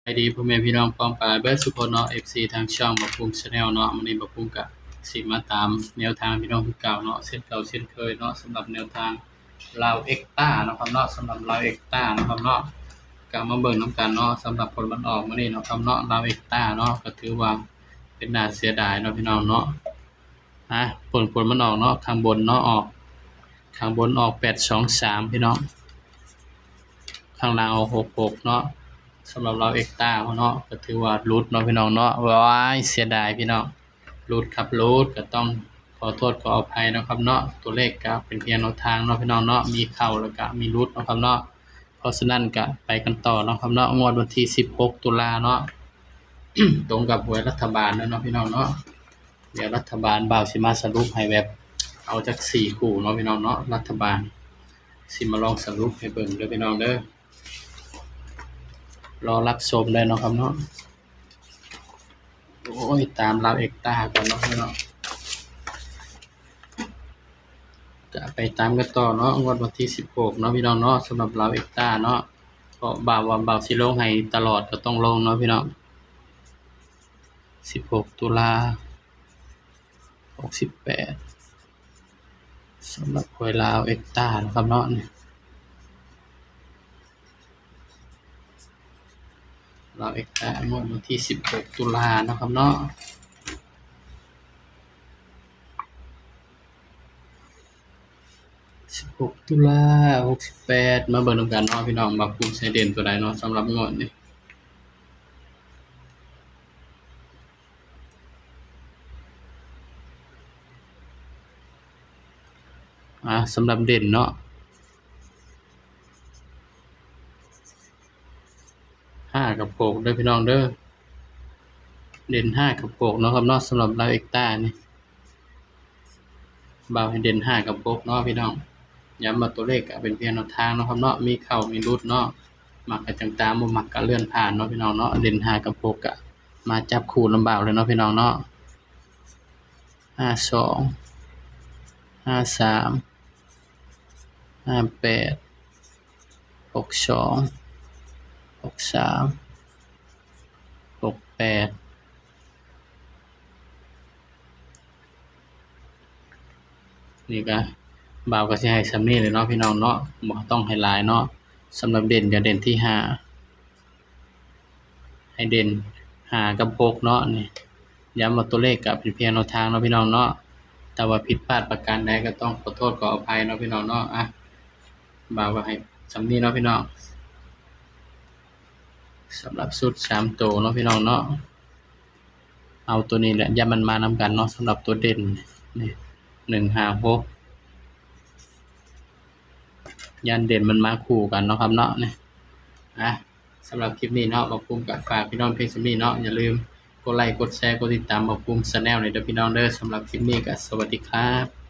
สวัสดีพ่อแม่พี่น้องป้องปรายเบิดสุขเนาะ FC ทางช่องบักบุ้ง Channel เนาะมื้อนี้บักบุ้งก็สิมาตามแนวทางพี่น้องคือเก่าเนาะเช่นเก่าเช่นเคยเนาะสำหรับแนวทางลาวเอ็กต้าเนาะครับเนาะสำหรับลาวเอ็กต้าเนาะครับเนาะก็มาเบิ่งนำกันเนาะสำหรับผลมันออกมื้อนี้เนาะครับเนาะลาวเอ็กต้าเนาะก็ถือว่าเป็นน่าเสียดายเนาะพี่น้องเนาะผลมันออกเนาะข้างบนเนาะออกข้างบนออก823พี่น้องข้างล่างออก66เนาะ สำหรับเราเอ็กต้าเนาะก็ถือว่ารูดเนาะพี่น้องเนาะว้ายเสียดายพี่น้องรูดครับรูดก็ต้องขอโทษขออภัยนะครับเนาะตัวเลขก็เป็นเพียงแนวทางเนาะพี่น้องเนาะมีเข้าแล้วก็มีรูดเนาะครับเนาะเพราะฉะนั้นก็ไปกันต่อเนาะครับเนาะงวดวันที่16ตุลาเนาะ ตรงกับหวยรัฐบาลเนาะพี่น้องเนาะเดี๋ยวรัฐบาลบ่าวสิมาสรุปให้แบบเอาจัก4คู่เนาะพี่น้องเนาะรัฐบาลสิมาลองสรุปให้เบิ่งเด้อพี่น้องเด้อรอรับชมได้เนาะครับเนาะโอ้ยตามลาวเอ็กต้าก่อนเนาะพี่น้องจะไปตามกันต่อเนาะงวดวันที่16เนาะพี่น้องเนาะสำหรับลาวเอ็กต้าเนาะเพราะบ่าวสิลงให้ตลอดก็ต้องลงเนาะพี่น้อง16ตุลา68สำหรับหวยลาวเอ็กต้านะครับเนาะลาวเอ็กต้างวดวันที่16ตุลานะครับเนาะ16ตุลา68มาเบิ่งนำกันเนาะพี่น้องว่าผู้ใช้เด่นตัวใดเนาะสำหรับงวดนี้สำหรับเด่นเนาะ5กับ6เด้อพี่น้องเด้อเด่น5กับ6เนาะครับเนาะสำหรับลาวเอ็กต้านี่บ่าวให้เด่น5กับ6เนาะพี่น้องย้ำว่าตัวเลขก็เป็นเพียงแนวทางเนาะครับเนาะมีเข้ามีหลุดเนาะมักก็จังตามบ่มักก็เลื่อนผ่านเนาะพี่น้องเนาะเด่น5กับ6ก็มาจับคู่ลำบากเลยเนาะพี่น้องเนาะ52 53 58 62 63 68นี่ก็บ่าวก็สิให้ส่ำนี้เลยเนาะพี่น้องเนาะบ่ต้องให้หลายเนาะสำหรับเด่นก็เด่นที่5ให้เด่น5กับ6เนาะนี่ย้ำว่าตัวเลขก็เป็นเพียงแนวทางเนาะพี่น้องเนาะแต่ว่าผิดพลาดประการใดก็ต้องขอโทษขออภัยเนาะพี่น้องเนาะบ่าวก็ให้ส่ำนี้เนาะพี่น้องสำหรับชุด3ตัวเนาะพี่น้องเนาะเอาตัวนี้แหละอย่ามันมานำกันเนาะสำหรับตัวเด่นนี่156ยันเด่นมันมาคู่กันเนาะครับเนาะนี่สำหรับคลิปนี้เนาะบักบุ้งก็ฝากพี่น้องเพียงส่ำนี้เนาะอย่าลืมกดไลค์กดแชร์กดติดตามบักบุ้ง Channel ด้วยเด้อพี่น้องเด้อสำหรับคลิปนี้ก็สวัสดีครับ